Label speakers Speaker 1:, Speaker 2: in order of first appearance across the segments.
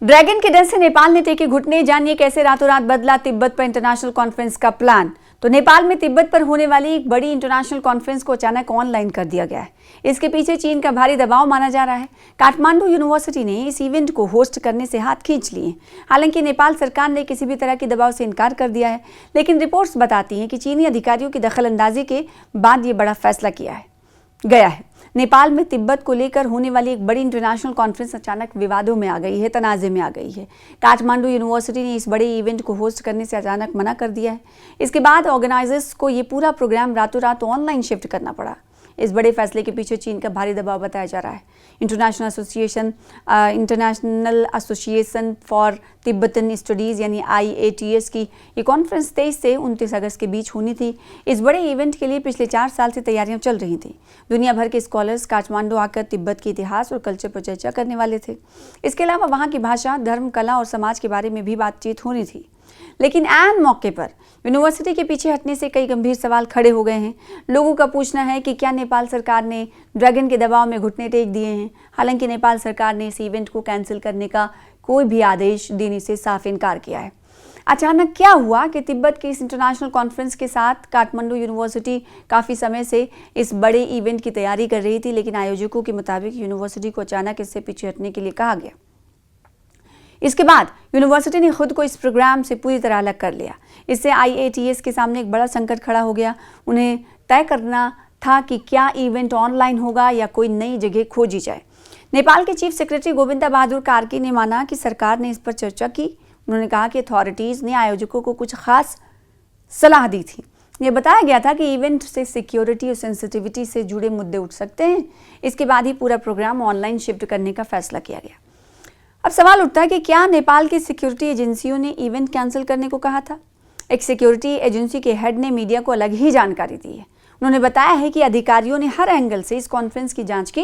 Speaker 1: Dragon के डर से नेपाल ने टेके घुटने। जानिए कैसे रातों रात बदला तिब्बत पर इंटरनेशनल कॉन्फ्रेंस का प्लान। तो नेपाल में तिब्बत पर होने वाली एक बड़ी इंटरनेशनल कॉन्फ्रेंस को अचानक ऑनलाइन कर दिया गया है। इसके पीछे चीन का भारी दबाव माना जा रहा है। काठमांडू यूनिवर्सिटी ने इस इवेंट को होस्ट करने से हाथ खींच लिए। हालांकि नेपाल सरकार ने किसी भी तरह के दबाव से इनकार कर दिया है, लेकिन रिपोर्ट्स बताती हैं कि चीनी अधिकारियों की दखलंदाजी के बाद ये बड़ा फैसला किया गया है। नेपाल में तिब्बत को लेकर होने वाली एक बड़ी इंटरनेशनल कॉन्फ्रेंस अचानक विवादों में आ गई है, तनाज़े में आ गई है। काठमांडू यूनिवर्सिटी ने इस बड़े इवेंट को होस्ट करने से अचानक मना कर दिया है। इसके बाद ऑर्गेनाइजर्स को ये पूरा प्रोग्राम रातों रात ऑनलाइन शिफ्ट करना पड़ा। इस बड़े फैसले के पीछे चीन का भारी दबाव बताया जा रहा है। International association for Tibetan studies यानी IATS की ये कॉन्फ्रेंस 23 से 29 अगस्त के बीच होनी थी। इस बड़े इवेंट के लिए पिछले 4 साल से तैयारियां चल रही थी। दुनिया भर के स्कॉलर्स काठमांडू आकर तिब्बत के इतिहास और कल्चर पर चर्चा करने वाले थे। इसके अलावा वहाँ की भाषा, धर्म, कला और समाज के बारे में भी बातचीत होनी थी। लेकिन ऐन मौके पर यूनिवर्सिटी के पीछे हटने से कई गंभीर सवाल खड़े हो गए हैं। लोगों का पूछना है कि क्या नेपाल सरकार ने ड्रैगन के दबाव में घुटने टेक दिए हैं। हालांकि नेपाल सरकार ने इस इवेंट को कैंसिल करने का कोई भी आदेश देने से साफ इनकार किया है। अचानक क्या हुआ कि तिब्बत की इस इंटरनेशनल कॉन्फ्रेंस के साथ काठमांडू यूनिवर्सिटी काफ़ी समय से इस बड़े इवेंट की तैयारी कर रही थी, लेकिन आयोजकों के मुताबिक यूनिवर्सिटी को अचानक इससे पीछे हटने के लिए कहा गया। इसके बाद यूनिवर्सिटी ने खुद को इस प्रोग्राम से पूरी तरह अलग कर लिया। इससे IATS के सामने एक बड़ा संकट खड़ा हो गया। उन्हें तय करना था कि क्या इवेंट ऑनलाइन होगा या कोई नई जगह खोजी जाए। नेपाल के चीफ सेक्रेटरी गोविंदा बहादुर कार्की ने माना कि सरकार ने इस पर चर्चा की। उन्होंने कहा कि अथॉरिटीज़ ने आयोजकों को कुछ खास सलाह दी थी। ये बताया गया था कि इवेंट से सिक्योरिटी और सेंसिटिविटी से जुड़े मुद्दे उठ सकते हैं। इसके बाद ही पूरा प्रोग्राम ऑनलाइन शिफ्ट करने का फैसला किया गया। अब सवाल उठता है कि क्या नेपाल की सिक्योरिटी एजेंसियों ने इवेंट कैंसिल करने को कहा था। एक सिक्योरिटी एजेंसी के हेड ने मीडिया को अलग ही जानकारी दी है। उन्होंने बताया है कि अधिकारियों ने हर एंगल से इस कॉन्फ्रेंस की जांच की,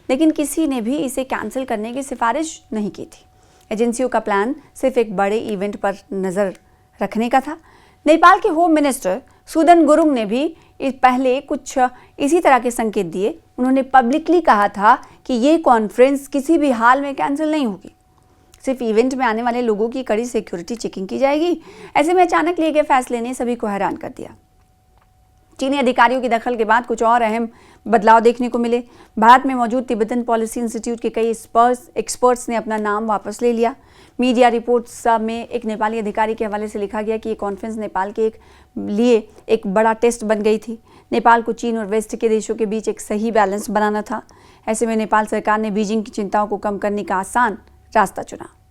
Speaker 1: लेकिन किसी ने भी इसे कैंसिल करने की सिफारिश नहीं की थी। एजेंसियों का प्लान सिर्फ एक बड़े इवेंट पर नज़र रखने का था। नेपाल के होम मिनिस्टर सुदन गुरुङ ने भी पहले कुछ इसी तरह के संकेत दिए। उन्होंने पब्लिकली कहा था कि ये कॉन्फ्रेंस किसी भी हाल में कैंसिल नहीं होगी। सिर्फ इवेंट में आने वाले लोगों की कड़ी सिक्योरिटी चेकिंग की जाएगी। ऐसे में अचानक लिए गए फैसले ने सभी को हैरान कर दिया। चीनी अधिकारियों की दखल के बाद कुछ और अहम बदलाव देखने को मिले। भारत में मौजूद तिब्बतन पॉलिसी इंस्टीट्यूट के कई एक्सपर्ट्स ने अपना नाम वापस ले लिया। मीडिया रिपोर्ट्स में एक नेपाली अधिकारी के हवाले से लिखा गया कि ये कॉन्फ्रेंस नेपाल के लिए एक बड़ा टेस्ट बन गई थी। नेपाल को चीन और वेस्ट के देशों के बीच एक सही बैलेंस बनाना था। ऐसे में नेपाल सरकार ने बीजिंग की चिंताओं को कम करने का आसान रास्ता चुना।